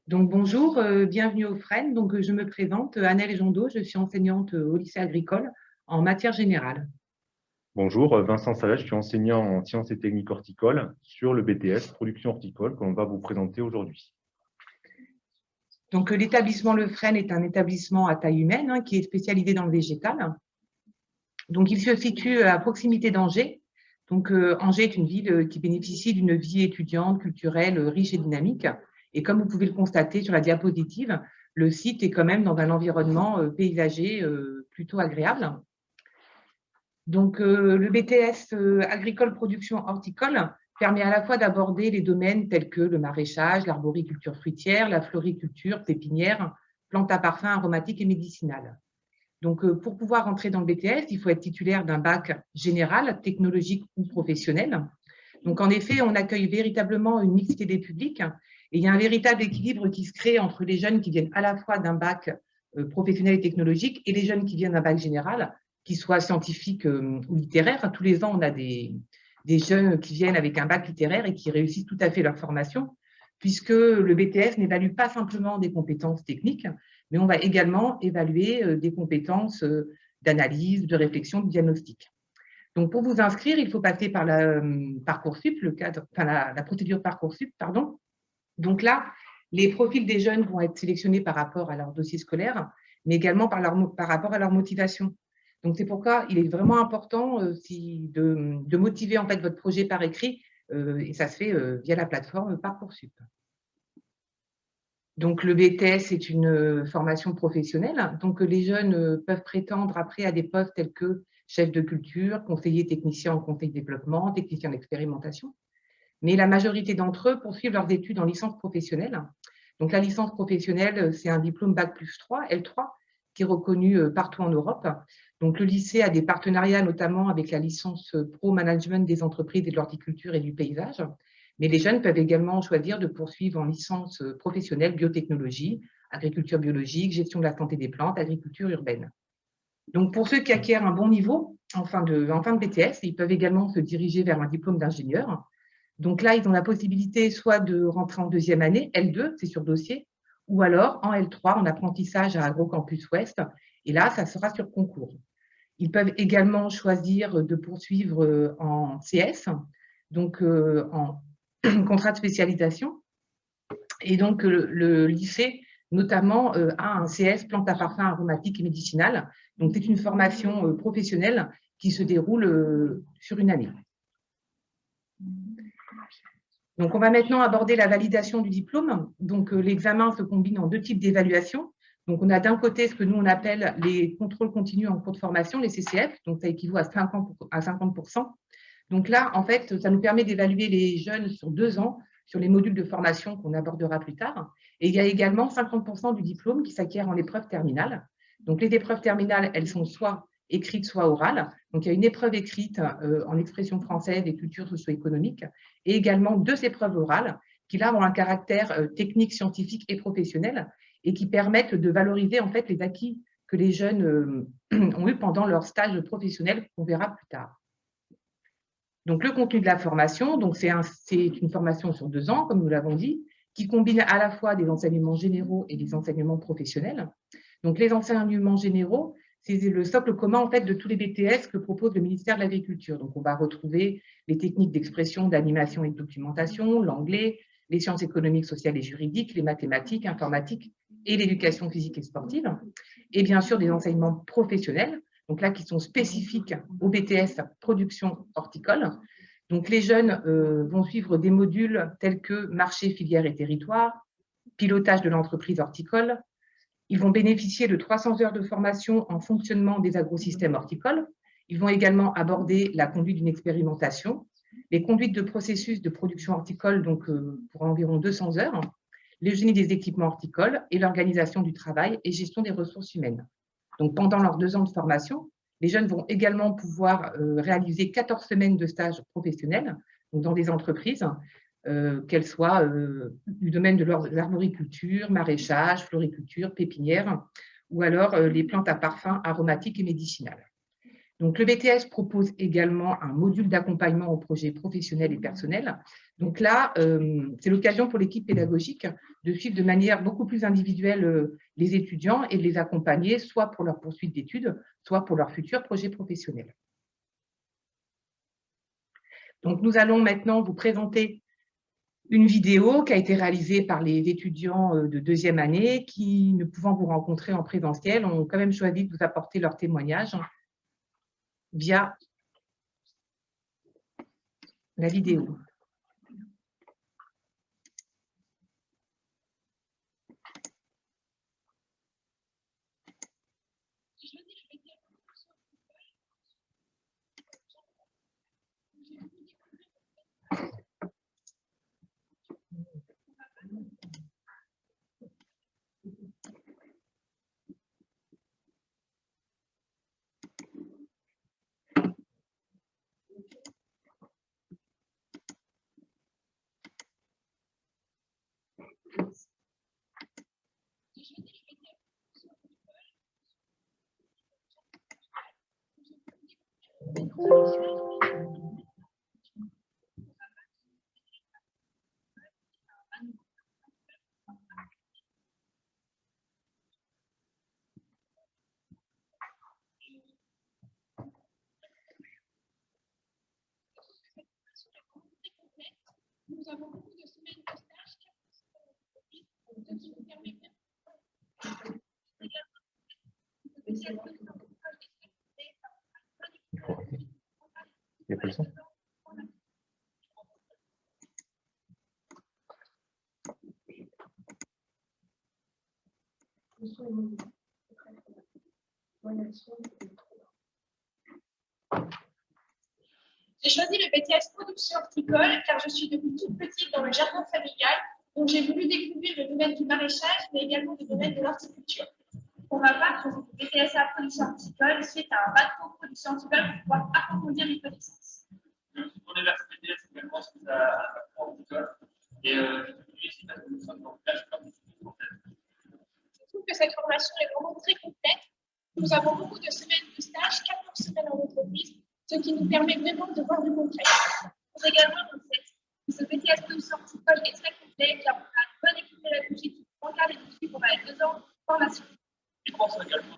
Donc bonjour, bienvenue au FREN. Donc je me présente, Annelle Jondeau, je suis enseignante au lycée agricole en matière générale. Bonjour, Vincent Salah, je suis enseignant en sciences et techniques horticoles sur le BTS Production horticole qu'on va vous présenter aujourd'hui. Donc l'établissement Le FREN est un établissement à taille humaine qui est spécialisé dans le végétal. Donc il se situe à proximité d'Angers. Donc Angers est une ville qui bénéficie d'une vie étudiante, culturelle, riche et dynamique. Et comme vous pouvez le constater sur la diapositive, le site est quand même dans un environnement paysager plutôt agréable. Donc, le BTS agricole production horticole permet à la fois d'aborder les domaines tels que le maraîchage, l'arboriculture fruitière, la floriculture, pépinière, plantes à parfum aromatiques et médicinales. Donc, pour pouvoir entrer dans le BTS, il faut être titulaire d'un bac général, technologique ou professionnel. Donc, en effet, on accueille véritablement une mixité des publics et il y a un véritable équilibre qui se crée entre les jeunes qui viennent à la fois d'un bac professionnel et technologique et les jeunes qui viennent d'un bac général, qui soient scientifiques ou littéraires. Tous les ans, on a des jeunes qui viennent avec un bac littéraire et qui réussissent tout à fait leur formation, puisque le BTS n'évalue pas simplement des compétences techniques, mais on va également évaluer des compétences d'analyse, de réflexion, de diagnostic. Donc, pour vous inscrire, il faut passer par la Parcoursup, la procédure Parcoursup, pardon. Donc là, les profils des jeunes vont être sélectionnés par rapport à leur dossier scolaire, mais également par rapport à leur motivation. Donc, c'est pourquoi il est vraiment important de motiver en fait votre projet par écrit, et ça se fait via la plateforme Parcoursup. Donc, le BTS est une formation professionnelle. Donc, les jeunes peuvent prétendre après à des postes tels que chef de culture, conseiller technicien en conseil de développement, technicien d'expérimentation. Mais la majorité d'entre eux poursuivent leurs études en licence professionnelle. Donc, la licence professionnelle, c'est un diplôme Bac+3, L3, qui est reconnu partout en Europe. Donc, le lycée a des partenariats notamment avec la licence Pro Management des entreprises et de l'horticulture et du paysage. Mais les jeunes peuvent également choisir de poursuivre en licence professionnelle biotechnologie, agriculture biologique, gestion de la santé des plantes, agriculture urbaine. Donc, pour ceux qui acquièrent un bon niveau en fin de BTS, ils peuvent également se diriger vers un diplôme d'ingénieur. Donc là, ils ont la possibilité soit de rentrer en deuxième année, L2, c'est sur dossier, ou alors en L3, en apprentissage à AgroCampus Ouest. Et là, ça sera sur concours. Ils peuvent également choisir de poursuivre en CS, donc en contrat de spécialisation. Et donc, le lycée, notamment, a un CS plantes à parfum aromatiques et médicinales. Donc, c'est une formation professionnelle qui se déroule sur une année. Donc, on va maintenant aborder la validation du diplôme. Donc, l'examen se combine en deux types d'évaluation. Donc, on a d'un côté ce que nous, on appelle les contrôles continus en cours de formation, les CCF. Donc, ça équivaut à 50%. Donc là, en fait, ça nous permet d'évaluer les jeunes sur 2 ans, sur les modules de formation qu'on abordera plus tard. Et il y a également 50% du diplôme qui s'acquiert en épreuve terminale. Donc, les épreuves terminales, elles sont soit écrites, soit orales. Donc, il y a une épreuve écrite en expression française et culture socio-économique, et également 2 épreuves orales qui, là, ont un caractère technique, scientifique et professionnel, et qui permettent de valoriser, en fait, les acquis que les jeunes ont eu pendant leur stage professionnel, qu'on verra plus tard. Donc, le contenu de la formation, c'est une formation sur 2 ans, comme nous l'avons dit, qui combine à la fois des enseignements généraux et des enseignements professionnels. Donc, les enseignements généraux, c'est le socle commun en fait, de tous les BTS que propose le ministère de l'Agriculture. Donc, on va retrouver les techniques d'expression, d'animation et de documentation, l'anglais, les sciences économiques, sociales et juridiques, les mathématiques, informatiques et l'éducation physique et sportive. Et bien sûr, des enseignements professionnels, donc là, qui sont spécifiques au BTS production horticole. Donc, les jeunes vont suivre des modules tels que marché, filière et territoire, pilotage de l'entreprise horticole. Ils vont bénéficier de 300 heures de formation en fonctionnement des agrosystèmes horticoles. Ils vont également aborder la conduite d'une expérimentation, les conduites de processus de production horticole, donc pour environ 200 heures, le génie des équipements horticoles et l'organisation du travail et gestion des ressources humaines. Donc, pendant leurs 2 ans de formation, les jeunes vont également pouvoir réaliser 14 semaines de stage professionnel donc dans des entreprises, qu'elles soient du domaine de l'arboriculture, maraîchage, floriculture, pépinière, ou alors les plantes à parfum aromatiques et médicinales. Donc, le BTS propose également un module d'accompagnement aux projets professionnels et personnels. Donc là, c'est l'occasion pour l'équipe pédagogique de suivre de manière beaucoup plus individuelle les étudiants et de les accompagner, soit pour leur poursuite d'études, soit pour leur futur projet professionnel. Donc, nous allons maintenant vous présenter une vidéo qui a été réalisée par les étudiants de deuxième année qui, ne pouvant vous rencontrer en présentiel, ont quand même choisi de vous apporter leur témoignage via la vidéo. Nous avons beaucoup de semaines de stage qui nous permettent Il n'y a pas le son. J'ai choisi le BTS production horticole car je suis depuis toute petite dans le jardin familial, donc j'ai voulu découvrir le domaine du maraîchage, mais également le domaine de l'horticulture. Pour ma part, j'ai fait le BTS à production horticole suite à un bac pro production horticole pour pouvoir approfondir mes connaissances. Pour les BTS également, c'est à un bac pro horticole et je suis à la production de village comme Je trouve que cette formation est vraiment très complète. Nous avons beaucoup de semaines de stage, 14 semaines en entreprise, ce qui nous permet vraiment de voir du concret. Pour également, ce BTS production horticole est très complet car on a une bonne équipe pédagogique qui encadre les équipes pendant les 2 ans de formation. Et je pense également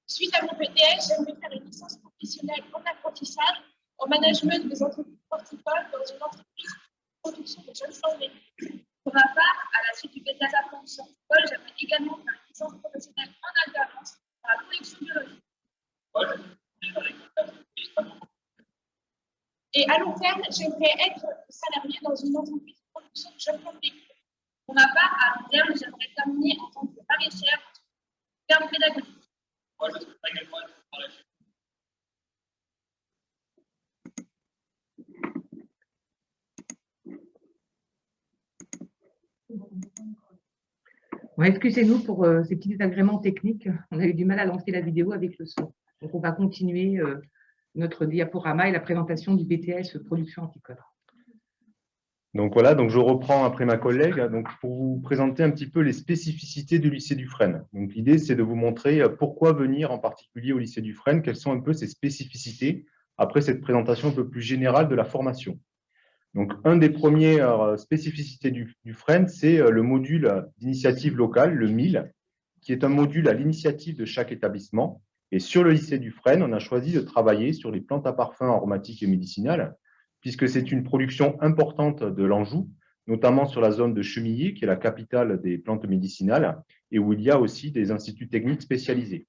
Suite à mon BTS, j'aimerais faire une licence professionnelle en apprentissage, en management des entreprises horticoles dans une entreprise de production de jeunes formés. Pour ma part, à la suite du BTS à production horticole, j'aimerais également faire une licence professionnelle en alternance dans la production biologique. Et à long terme, j'aimerais être salarié dans une entreprise de production de jeunes formés. Pour ma part, à long terme, j'aimerais terminer en tant que maraîchère en termes pédagogiques. Moi, je souhaiterais également être maraîcher. Bon, excusez-nous pour ces petits désagréments techniques. On a eu du mal à lancer la vidéo avec le son. Donc, on va continuer notre diaporama et la présentation du BTS production horticole. Donc voilà, donc je reprends après ma collègue donc pour vous présenter un petit peu les spécificités du lycée Dufresne. Donc l'idée, c'est de vous montrer pourquoi venir en particulier au lycée Dufresne, quelles sont un peu ses spécificités après cette présentation un peu plus générale de la formation. Donc, une des premières spécificités du Dufresne, c'est le module d'initiative locale, le MIL, qui est un module à l'initiative de chaque établissement. Et sur le lycée Dufresne, on a choisi de travailler sur les plantes à parfum aromatiques et médicinales, puisque c'est une production importante de l'Anjou, notamment sur la zone de Chemillé, qui est la capitale des plantes médicinales, et où il y a aussi des instituts techniques spécialisés.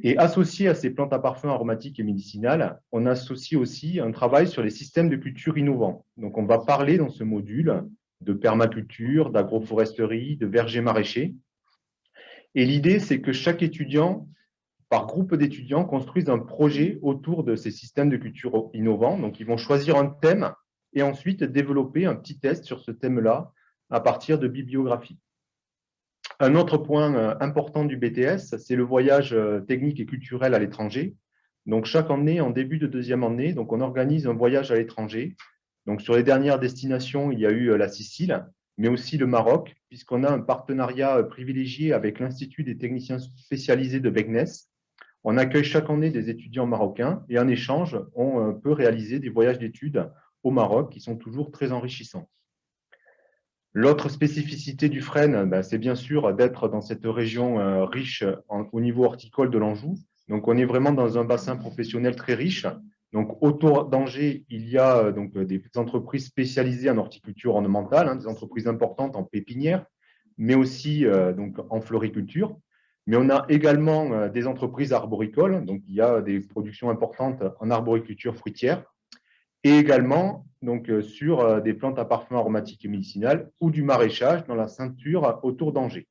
Et associé à ces plantes à parfum aromatiques et médicinales, on associe aussi un travail sur les systèmes de culture innovants. Donc, on va parler dans ce module de permaculture, d'agroforesterie, de verger maraîcher. Et l'idée, c'est que chaque étudiant, par groupe d'étudiants, construise un projet autour de ces systèmes de culture innovants. Donc, ils vont choisir un thème et ensuite développer un petit test sur ce thème-là à partir de bibliographie. Un autre point important du BTS, c'est le voyage technique et culturel à l'étranger. Donc, chaque année, en début de deuxième année, donc on organise un voyage à l'étranger. Donc, sur les dernières destinations, il y a eu la Sicile, mais aussi le Maroc, puisqu'on a un partenariat privilégié avec l'Institut des techniciens spécialisés de Begnès. On accueille chaque année des étudiants marocains et en échange, on peut réaliser des voyages d'études au Maroc qui sont toujours très enrichissants. L'autre spécificité du Frêne, c'est bien sûr d'être dans cette région riche au niveau horticole de l'Anjou. Donc, on est vraiment dans un bassin professionnel très riche. Donc, autour d'Angers, il y a donc, des entreprises spécialisées en horticulture ornementale, des entreprises importantes en pépinière, mais aussi donc, en floriculture. Mais on a également des entreprises arboricoles. Donc, il y a des productions importantes en arboriculture fruitière et également donc, sur des plantes à parfum aromatique et médicinal ou du maraîchage dans la ceinture autour d'Angers.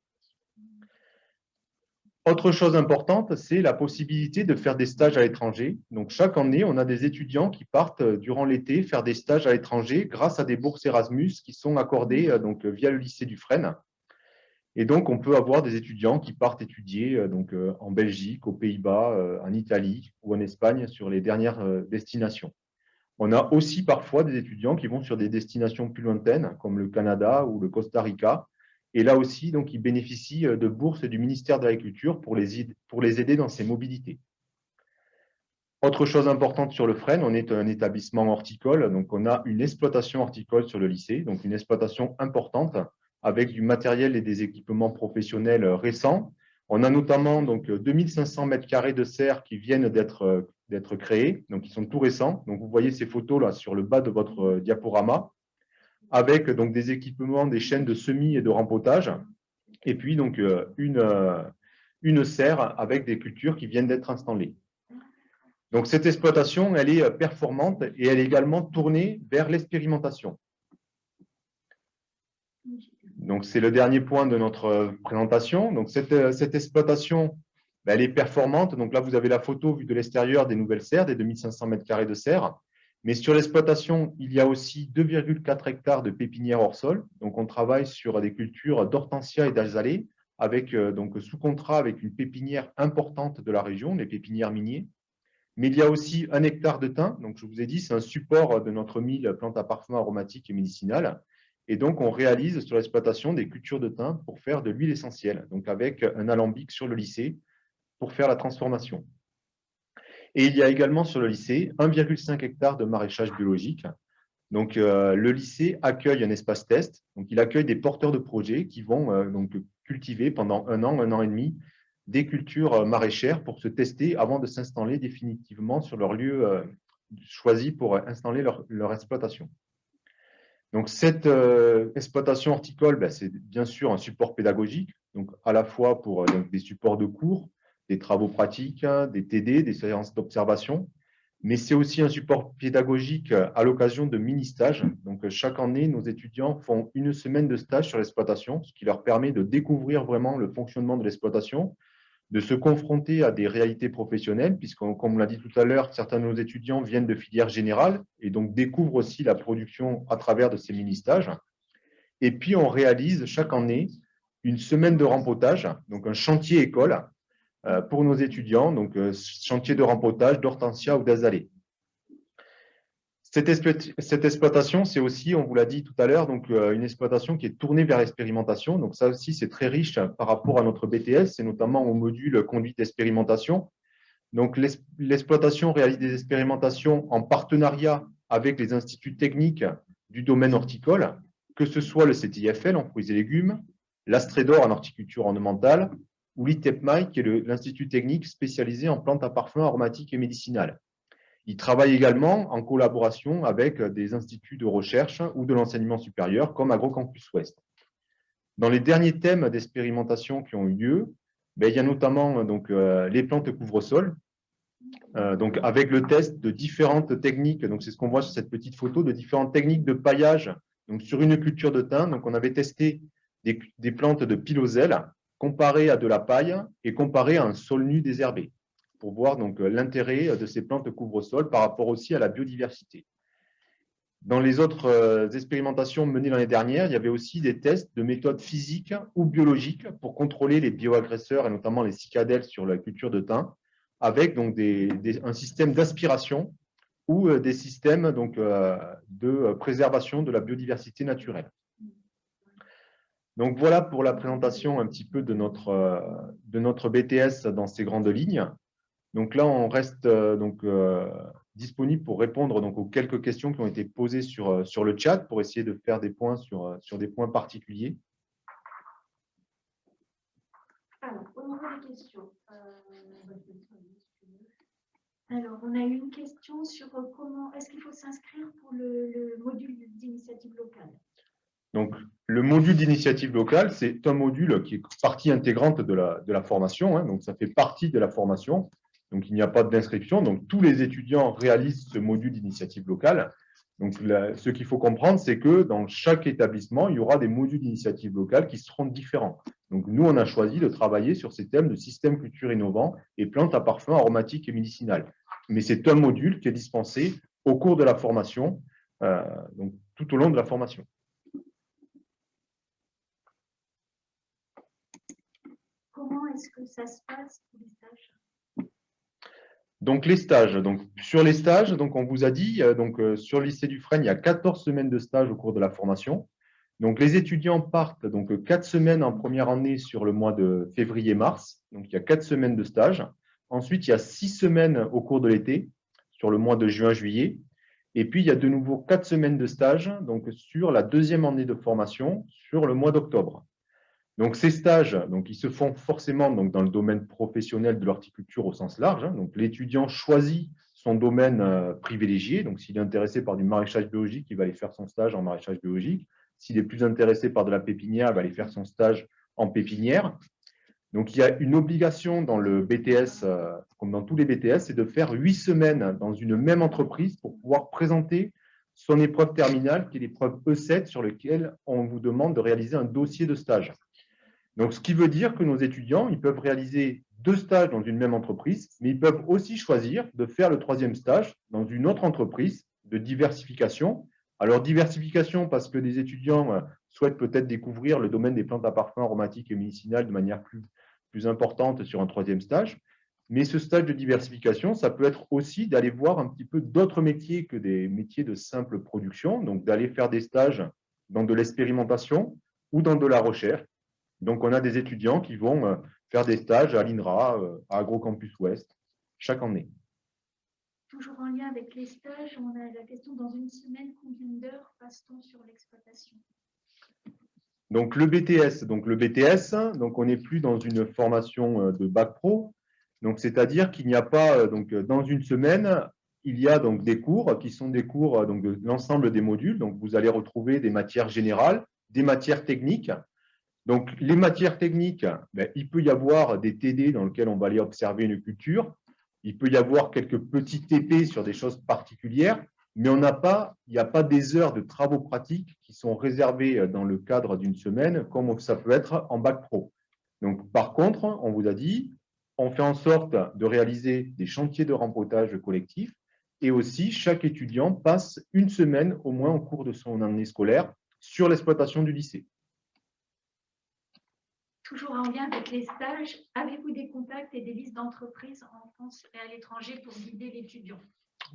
Autre chose importante, c'est la possibilité de faire des stages à l'étranger. Donc, chaque année, on a des étudiants qui partent durant l'été faire des stages à l'étranger grâce à des bourses Erasmus qui sont accordées donc, via le lycée du Frêne. Et donc, on peut avoir des étudiants qui partent étudier donc, en Belgique, aux Pays-Bas, en Italie ou en Espagne sur les dernières destinations. On a aussi parfois des étudiants qui vont sur des destinations plus lointaines, comme le Canada ou le Costa Rica. Et là aussi, donc, ils bénéficient de bourses du ministère de l'Agriculture pour les aider dans ces mobilités. Autre chose importante sur le Frêne, on est un établissement horticole. Donc, on a une exploitation horticole sur le lycée, donc une exploitation importante avec du matériel et des équipements professionnels récents. On a notamment donc, 2500 m² de serres qui viennent d'être créés, donc ils sont tout récents. Donc, vous voyez ces photos là sur le bas de votre diaporama, avec donc, des équipements, des chaînes de semis et de rempotage, et puis donc, une serre avec des cultures qui viennent d'être installées. Donc, cette exploitation, elle est performante et elle est également tournée vers l'expérimentation. Donc, c'est le dernier point de notre présentation. Donc, cette exploitation, elle est performante. Donc là, vous avez la photo vue de l'extérieur des nouvelles serres, des 2500 m² de serres. Mais sur l'exploitation, il y a aussi 2,4 hectares de pépinières hors sol. Donc, on travaille sur des cultures d'hortensia et d'azalée, avec donc sous contrat avec une pépinière importante de la région, les pépinières miniers. Mais il y a aussi 1 hectare de thym. Donc, je vous ai dit, c'est un support de notre mille plantes à parfum aromatique et médicinal. Et donc, on réalise sur l'exploitation des cultures de thym pour faire de l'huile essentielle, donc avec un alambic sur le lycée pour faire la transformation. Et il y a également sur le lycée 1,5 hectare de maraîchage biologique. Donc, le lycée accueille un espace test. Donc, il accueille des porteurs de projets qui vont donc cultiver pendant un an et demi, des cultures maraîchères pour se tester avant de s'installer définitivement sur leur lieu choisi pour installer leur exploitation. Donc, cette exploitation horticole, c'est bien sûr un support pédagogique, donc à la fois pour donc, des supports de cours, des travaux pratiques, des TD, des séances d'observation, mais c'est aussi un support pédagogique à l'occasion de mini-stages. Donc, chaque année, nos étudiants font 1 semaine de stage sur l'exploitation, ce qui leur permet de découvrir vraiment le fonctionnement de l'exploitation, de se confronter à des réalités professionnelles, puisque, comme on l'a dit tout à l'heure, certains de nos étudiants viennent de filières générales et donc découvrent aussi la production à travers de ces mini-stages. Et puis, on réalise chaque année une semaine de rempotage, donc un chantier école pour nos étudiants, donc chantier de rempotage d'hortensia ou d'azalée. Cette exploitation, c'est aussi, on vous l'a dit tout à l'heure, donc une exploitation qui est tournée vers l'expérimentation. Donc ça aussi, c'est très riche par rapport à notre BTS, c'est notamment au module conduite d'expérimentation. Donc l'exploitation réalise des expérimentations en partenariat avec les instituts techniques du domaine horticole, que ce soit le CTIFL en fruits et légumes, l'Astrédor en horticulture ornementale ou l'ITEPMAI, qui est l'institut technique spécialisé en plantes à parfum aromatiques et médicinales. Il travaille également en collaboration avec des instituts de recherche ou de l'enseignement supérieur comme AgroCampus Ouest. Dans les derniers thèmes d'expérimentation qui ont eu lieu, il y a notamment donc, les plantes couvre-sol, donc avec le test de différentes techniques, donc c'est ce qu'on voit sur cette petite photo, de différentes techniques de paillage donc sur une culture de thym. Donc on avait testé des plantes de piloselle comparées à de la paille et comparées à un sol nu désherbé, pour voir donc l'intérêt de ces plantes couvre-sol par rapport aussi à la biodiversité. Dans les autres expérimentations menées l'année dernière, il y avait aussi des tests de méthodes physiques ou biologiques pour contrôler les bioagresseurs et notamment les cicadelles sur la culture de thym, avec donc un système d'aspiration ou des systèmes donc, de préservation de la biodiversité naturelle. Donc voilà pour la présentation un petit peu de notre BTS dans ses grandes lignes. Donc là, on reste disponible pour répondre donc, aux quelques questions qui ont été posées sur le chat pour essayer de faire des points sur des points particuliers. Alors, au niveau des questions, alors, on a eu une question sur comment est-ce qu'il faut s'inscrire pour le module d'initiative locale. Donc, le module d'initiative locale, c'est un module qui est partie intégrante de la formation. Hein, donc, ça fait partie de la formation. Donc, il n'y a pas d'inscription. Donc, tous les étudiants réalisent ce module d'initiative locale. Donc, ce qu'il faut comprendre, c'est que dans chaque établissement, il y aura des modules d'initiative locale qui seront différents. Donc, nous, on a choisi de travailler sur ces thèmes de système culture innovant et plantes à parfum aromatiques et médicinales. Mais c'est un module qui est dispensé au cours de la formation, donc tout au long de la formation. Comment est-ce que ça se passe pour les stages? Donc, les stages. Donc, sur les stages, donc, on vous a dit, sur le lycée du Fresne, il y a 14 semaines de stage au cours de la formation. Donc, les étudiants partent donc 4 semaines en première année sur le mois de février-mars. Donc, il y a 4 semaines de stage. Ensuite, il y a 6 semaines au cours de l'été, sur le mois de juin-juillet. Et puis, il y a de nouveau 4 semaines de stage donc, sur la deuxième année de formation, sur le mois d'octobre. Donc, ces stages, donc, ils se font forcément donc, dans le domaine professionnel de l'horticulture au sens large. Hein. Donc, l'étudiant choisit son domaine privilégié. Donc, s'il est intéressé par du maraîchage biologique, il va aller faire son stage en maraîchage biologique. S'il est plus intéressé par de la pépinière, il va aller faire son stage en pépinière. Donc, il y a une obligation dans le BTS, comme dans tous les BTS, c'est de faire 8 semaines dans une même entreprise pour pouvoir présenter son épreuve terminale, qui est l'épreuve E7, sur laquelle on vous demande de réaliser un dossier de stage. Donc, ce qui veut dire que nos étudiants, ils peuvent réaliser 2 stages dans une même entreprise, mais ils peuvent aussi choisir de faire le 3e stage dans une autre entreprise de diversification. Alors, diversification parce que des étudiants souhaitent peut-être découvrir le domaine des plantes à parfum aromatiques et médicinales de manière plus importante sur un 3e stage. Mais ce stage de diversification, ça peut être aussi d'aller voir un petit peu d'autres métiers que des métiers de simple production, donc d'aller faire des stages dans de l'expérimentation ou dans de la recherche. Donc, on a des étudiants qui vont faire des stages à l'INRA, à AgroCampus Ouest, chaque année. Toujours en lien avec les stages, on a la question, dans une semaine, combien d'heures passe-t-on sur l'exploitation? Donc, le BTS, donc on n'est plus dans une formation de bac pro. Donc, c'est-à-dire qu'il n'y a pas, donc, dans une semaine, il y a donc des cours qui sont des cours donc, de l'ensemble des modules. Donc, vous allez retrouver des matières générales, des matières techniques. Donc, les matières techniques, il peut y avoir des TD dans lesquels on va aller observer une culture. Il peut y avoir quelques petits TP sur des choses particulières, mais il n'y a pas des heures de travaux pratiques qui sont réservées dans le cadre d'une semaine, comme ça peut être en bac pro. Donc, par contre, on vous a dit, on fait en sorte de réaliser des chantiers de rempotage collectif et aussi, chaque étudiant passe une semaine au moins au cours de son année scolaire sur l'exploitation du lycée. Toujours en lien avec les stages, avez-vous des contacts et des listes d'entreprises en France et à l'étranger pour guider l'étudiant?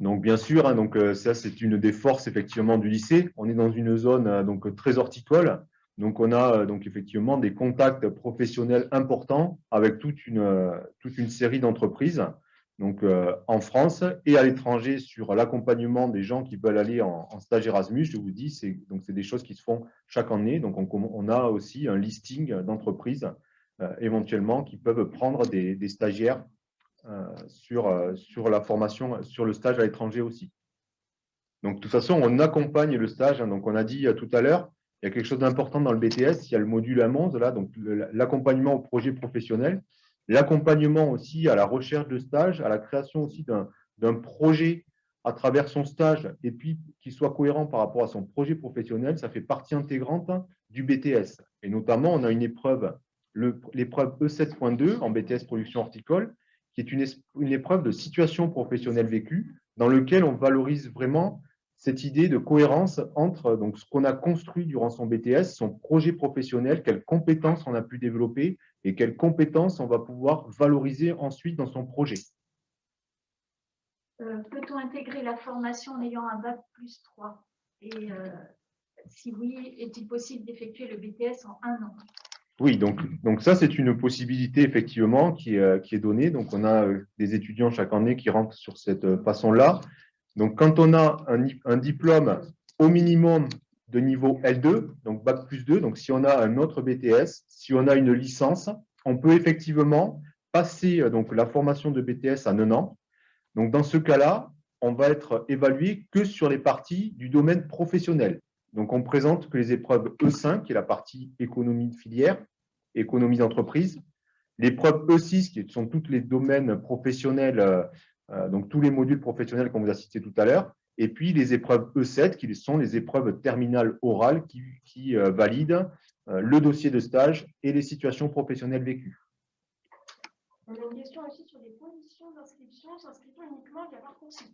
Donc, bien sûr, hein, donc, ça, c'est une des forces effectivement du lycée. On est dans une zone donc, très horticole. Donc, on a donc, effectivement des contacts professionnels importants avec toute une série d'entreprises donc, en France et à l'étranger sur l'accompagnement des gens qui veulent aller en stage Erasmus. Je vous dis, c'est des choses qui se font chaque année. Donc, on a aussi un listing d'entreprises éventuellement qui peuvent prendre des stagiaires sur la formation, sur le stage à l'étranger aussi. Donc, de toute façon, on accompagne le stage. Hein, donc, on a dit tout à l'heure, il y a quelque chose d'important dans le BTS. Il y a le module A11, là, donc l'accompagnement au projet professionnel, l'accompagnement aussi à la recherche de stage, à la création aussi d'un projet à travers son stage et puis qu'il soit cohérent par rapport à son projet professionnel. Ça fait partie intégrante du BTS. Et notamment, on a une épreuve, l'épreuve E7.2 en BTS production horticole, qui est une épreuve de situation professionnelle vécue, dans lequel on valorise vraiment cette idée de cohérence entre donc, ce qu'on a construit durant son BTS, son projet professionnel, quelles compétences on a pu développer et quelles compétences on va pouvoir valoriser ensuite dans son projet. Peut-on intégrer la formation en ayant un bac+3 et Si oui, est-il possible d'effectuer le BTS en 1 an? Oui, donc ça, c'est une possibilité effectivement qui est donnée. Donc, on a des étudiants chaque année qui rentrent sur cette façon-là. Donc, quand on a un diplôme au minimum de niveau L2, donc Bac plus 2, donc si on a un autre BTS, si on a une licence, on peut effectivement passer donc, la formation de BTS en 1 an. Donc, dans ce cas-là, on va être évalué que sur les parties du domaine professionnel. Donc, on présente que les épreuves E5, qui est la partie économie de filière, économie d'entreprise, l'épreuve E6, qui sont tous les domaines professionnels, donc tous les modules professionnels qu'on vous a cités tout à l'heure, et puis les épreuves E7, qui sont les épreuves terminales orales qui valident le dossier de stage et les situations professionnelles vécues. On a une question aussi sur les conditions d'inscription. S'inscrit-on uniquement via Parcoursup?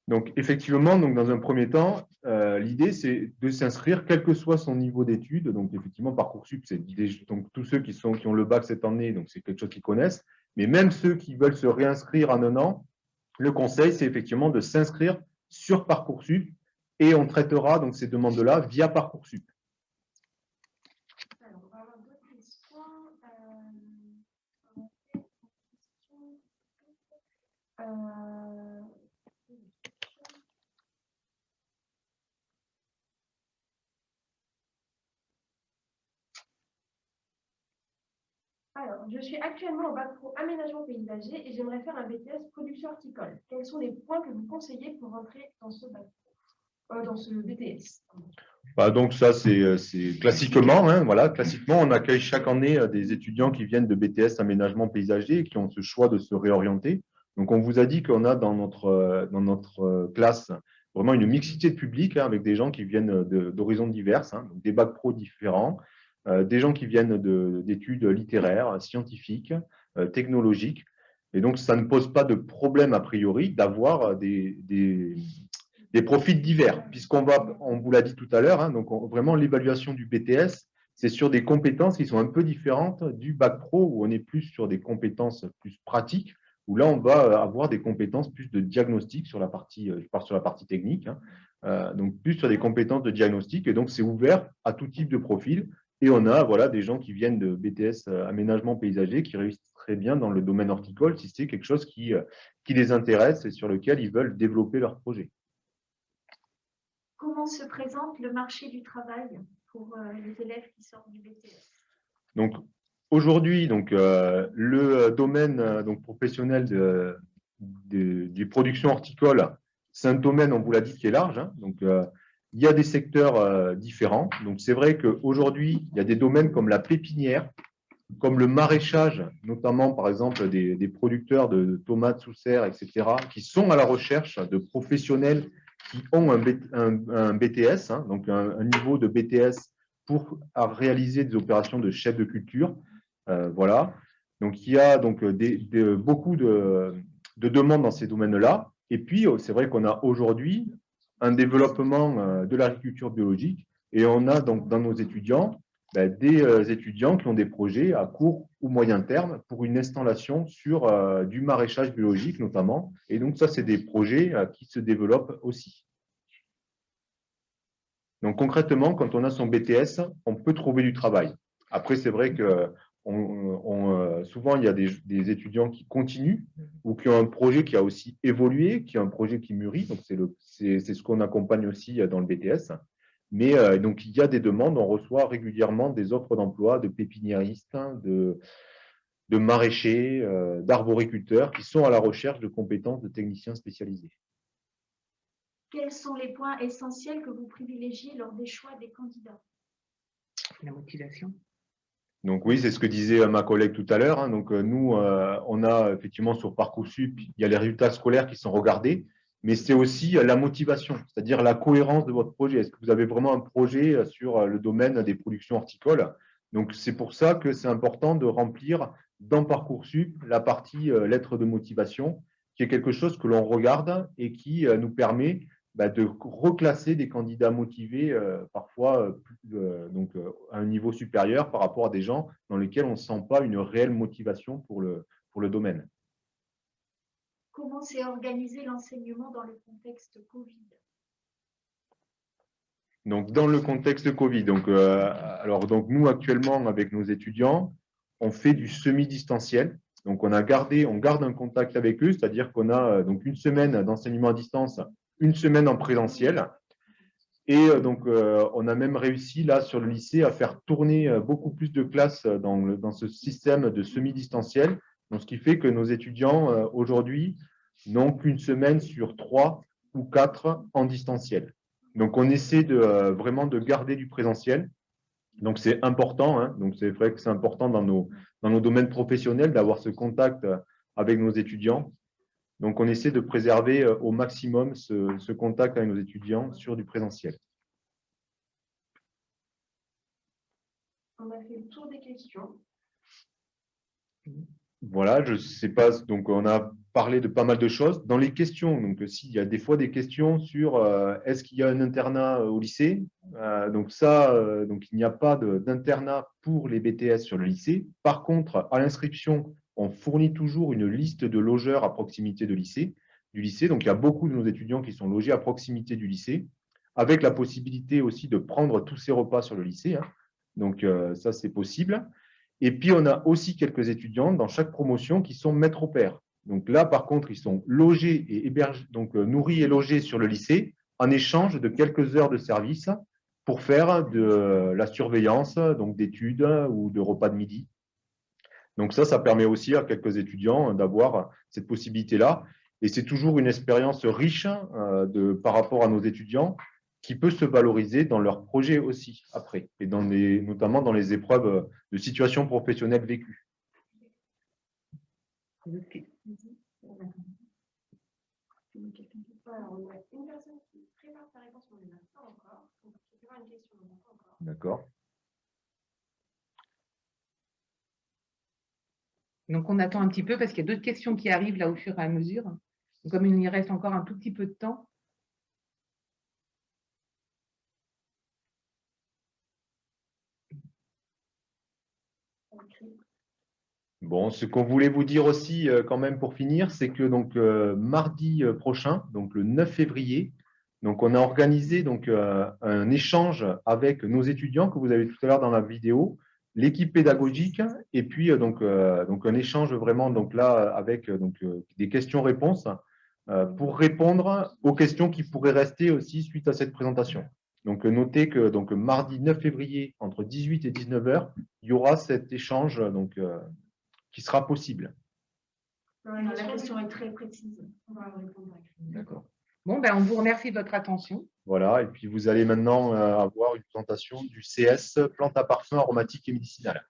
Donc, effectivement, donc, dans un premier temps, l'idée, c'est de s'inscrire, quel que soit son niveau d'études. Donc, effectivement, Parcoursup, c'est donc tous ceux qui ont le bac cette année, donc c'est quelque chose qu'ils connaissent. Mais même ceux qui veulent se réinscrire en 1 an, le conseil, c'est effectivement de s'inscrire sur Parcoursup et on traitera donc ces demandes-là via Parcoursup. Alors, on va avoir d'autres questions. Alors, je suis actuellement au bac pro aménagement paysager et j'aimerais faire un BTS production horticole. Quels sont les points que vous conseillez pour entrer dans ce BTS? Donc ça, c'est classiquement, hein, voilà, classiquement, on accueille chaque année des étudiants qui viennent de BTS aménagement paysager et qui ont ce choix de se réorienter. Donc, on vous a dit qu'on a dans notre classe vraiment une mixité de public, hein, avec des gens qui viennent d'horizons divers, hein, donc des bacs pro différents, des gens qui viennent d'études littéraires, scientifiques, technologiques. Et donc, ça ne pose pas de problème a priori d'avoir des profils divers, on vous l'a dit tout à l'heure, hein, donc vraiment l'évaluation du BTS, c'est sur des compétences qui sont un peu différentes du bac pro, où on est plus sur des compétences plus pratiques, où là, on va avoir des compétences plus de diagnostic sur la partie, je pars sur la partie technique, hein, donc plus sur des compétences de diagnostic, et donc c'est ouvert à tout type de profil. Et on a voilà, des gens qui viennent de BTS aménagement paysager qui réussissent très bien dans le domaine horticole si c'est quelque chose qui les intéresse et sur lequel ils veulent développer leur projet. Comment se présente le marché du travail pour les élèves qui sortent du BTS? Donc, aujourd'hui, le domaine professionnel des productions horticoles, c'est un domaine, on vous l'a dit, qui est large, hein. Donc, il y a des secteurs différents. Donc, c'est vrai qu'aujourd'hui, il y a des domaines comme la pépinière, comme le maraîchage, notamment, par exemple, des producteurs de tomates sous serre, etc., qui sont à la recherche de professionnels qui ont un BTS, hein, donc un niveau de BTS pour réaliser des opérations de chef de culture. Voilà. Donc, il y a donc beaucoup de demandes dans ces domaines-là. Et puis, c'est vrai qu'on a aujourd'hui un développement de l'agriculture biologique et on a donc dans nos étudiants des étudiants qui ont des projets à court ou moyen terme pour une installation sur du maraîchage biologique notamment. Et donc, ça, c'est des projets qui se développent aussi. Donc, concrètement, quand on a son BTS, on peut trouver du travail. Après, c'est vrai que souvent, il y a des étudiants qui continuent ou qui ont un projet qui a aussi évolué, qui a un projet qui mûrit. Donc, c'est ce qu'on accompagne aussi dans le BTS. Mais donc, il y a des demandes. On reçoit régulièrement des offres d'emploi de pépiniéristes, de maraîchers, d'arboriculteurs qui sont à la recherche de compétences de techniciens spécialisés. Quels sont les points essentiels que vous privilégiez lors des choix des candidats? La motivation. Donc oui, c'est ce que disait ma collègue tout à l'heure, hein. Donc nous, on a effectivement sur Parcoursup, il y a les résultats scolaires qui sont regardés, mais c'est aussi la motivation, c'est-à-dire la cohérence de votre projet. Est-ce que vous avez vraiment un projet sur le domaine des productions horticoles? Donc c'est pour ça que c'est important de remplir dans Parcoursup la partie lettre de motivation, qui est quelque chose que l'on regarde et qui nous permet de reclasser des candidats motivés parfois à un niveau supérieur par rapport à des gens dans lesquels on ne sent pas une réelle motivation pour le domaine. Comment s'est organisé l'enseignement dans le contexte Covid? Donc, dans le contexte Covid, donc nous, actuellement, avec nos étudiants, on fait du semi-distanciel. Donc, on garde un contact avec eux, c'est-à-dire qu'on a donc une semaine d'enseignement à distance, une semaine en présentiel. Et on a même réussi, là, sur le lycée, à faire tourner beaucoup plus de classes dans ce système de semi-distanciel. Donc, ce qui fait que nos étudiants, aujourd'hui, n'ont qu'une semaine sur 3 ou 4 en distanciel. Donc, on essaie vraiment de garder du présentiel. Donc, c'est important. Hein. Donc, c'est vrai que c'est important dans nos domaines professionnels d'avoir ce contact avec nos étudiants. Donc, on essaie de préserver au maximum ce contact avec nos étudiants sur du présentiel. On a fait le tour des questions. Voilà, je ne sais pas, donc on a parlé de pas mal de choses. Dans les questions, donc s'il y a des fois des questions sur est-ce qu'il y a un internat au lycée, donc il n'y a pas d'internat pour les BTS sur le lycée. Par contre, à l'inscription, on fournit toujours une liste de logeurs à proximité du lycée. Donc, il y a beaucoup de nos étudiants qui sont logés à proximité du lycée, avec la possibilité aussi de prendre tous ces repas sur le lycée. Hein. Donc, ça, c'est possible. Et puis, on a aussi quelques étudiants dans chaque promotion qui sont maîtres au pair. Donc là, par contre, ils sont logés et hébergés, donc nourris et logés sur le lycée en échange de quelques heures de service pour faire de la surveillance, donc d'études ou de repas de midi. Donc ça permet aussi à quelques étudiants d'avoir cette possibilité-là. Et c'est toujours une expérience riche par rapport à nos étudiants qui peut se valoriser dans leurs projets aussi après, et notamment dans les épreuves de situation professionnelle vécues. Alors, on a une personne qui prépare sa réponse, mais on n'a pas encore. Donc, il y aura une question, on n'a pas encore. D'accord. Donc, on attend un petit peu parce qu'il y a d'autres questions qui arrivent là au fur et à mesure. Donc, comme il y reste encore un tout petit peu de temps. Bon, ce qu'on voulait vous dire aussi quand même pour finir, c'est que donc mardi prochain, donc le 9 février, donc on a organisé donc un échange avec nos étudiants que vous avez tout à l'heure dans la vidéo, l'équipe pédagogique, et puis donc un échange vraiment donc là avec des questions-réponses pour répondre aux questions qui pourraient rester aussi suite à cette présentation. Donc notez que donc mardi 9 février entre 18 et 19 h, il y aura cet échange qui sera possible. La question est très précise. On va répondre. D'accord. Bon, ben, on vous remercie de votre attention. Voilà, et puis vous allez maintenant avoir une présentation du CS, plante à parfum aromatique et médicinale.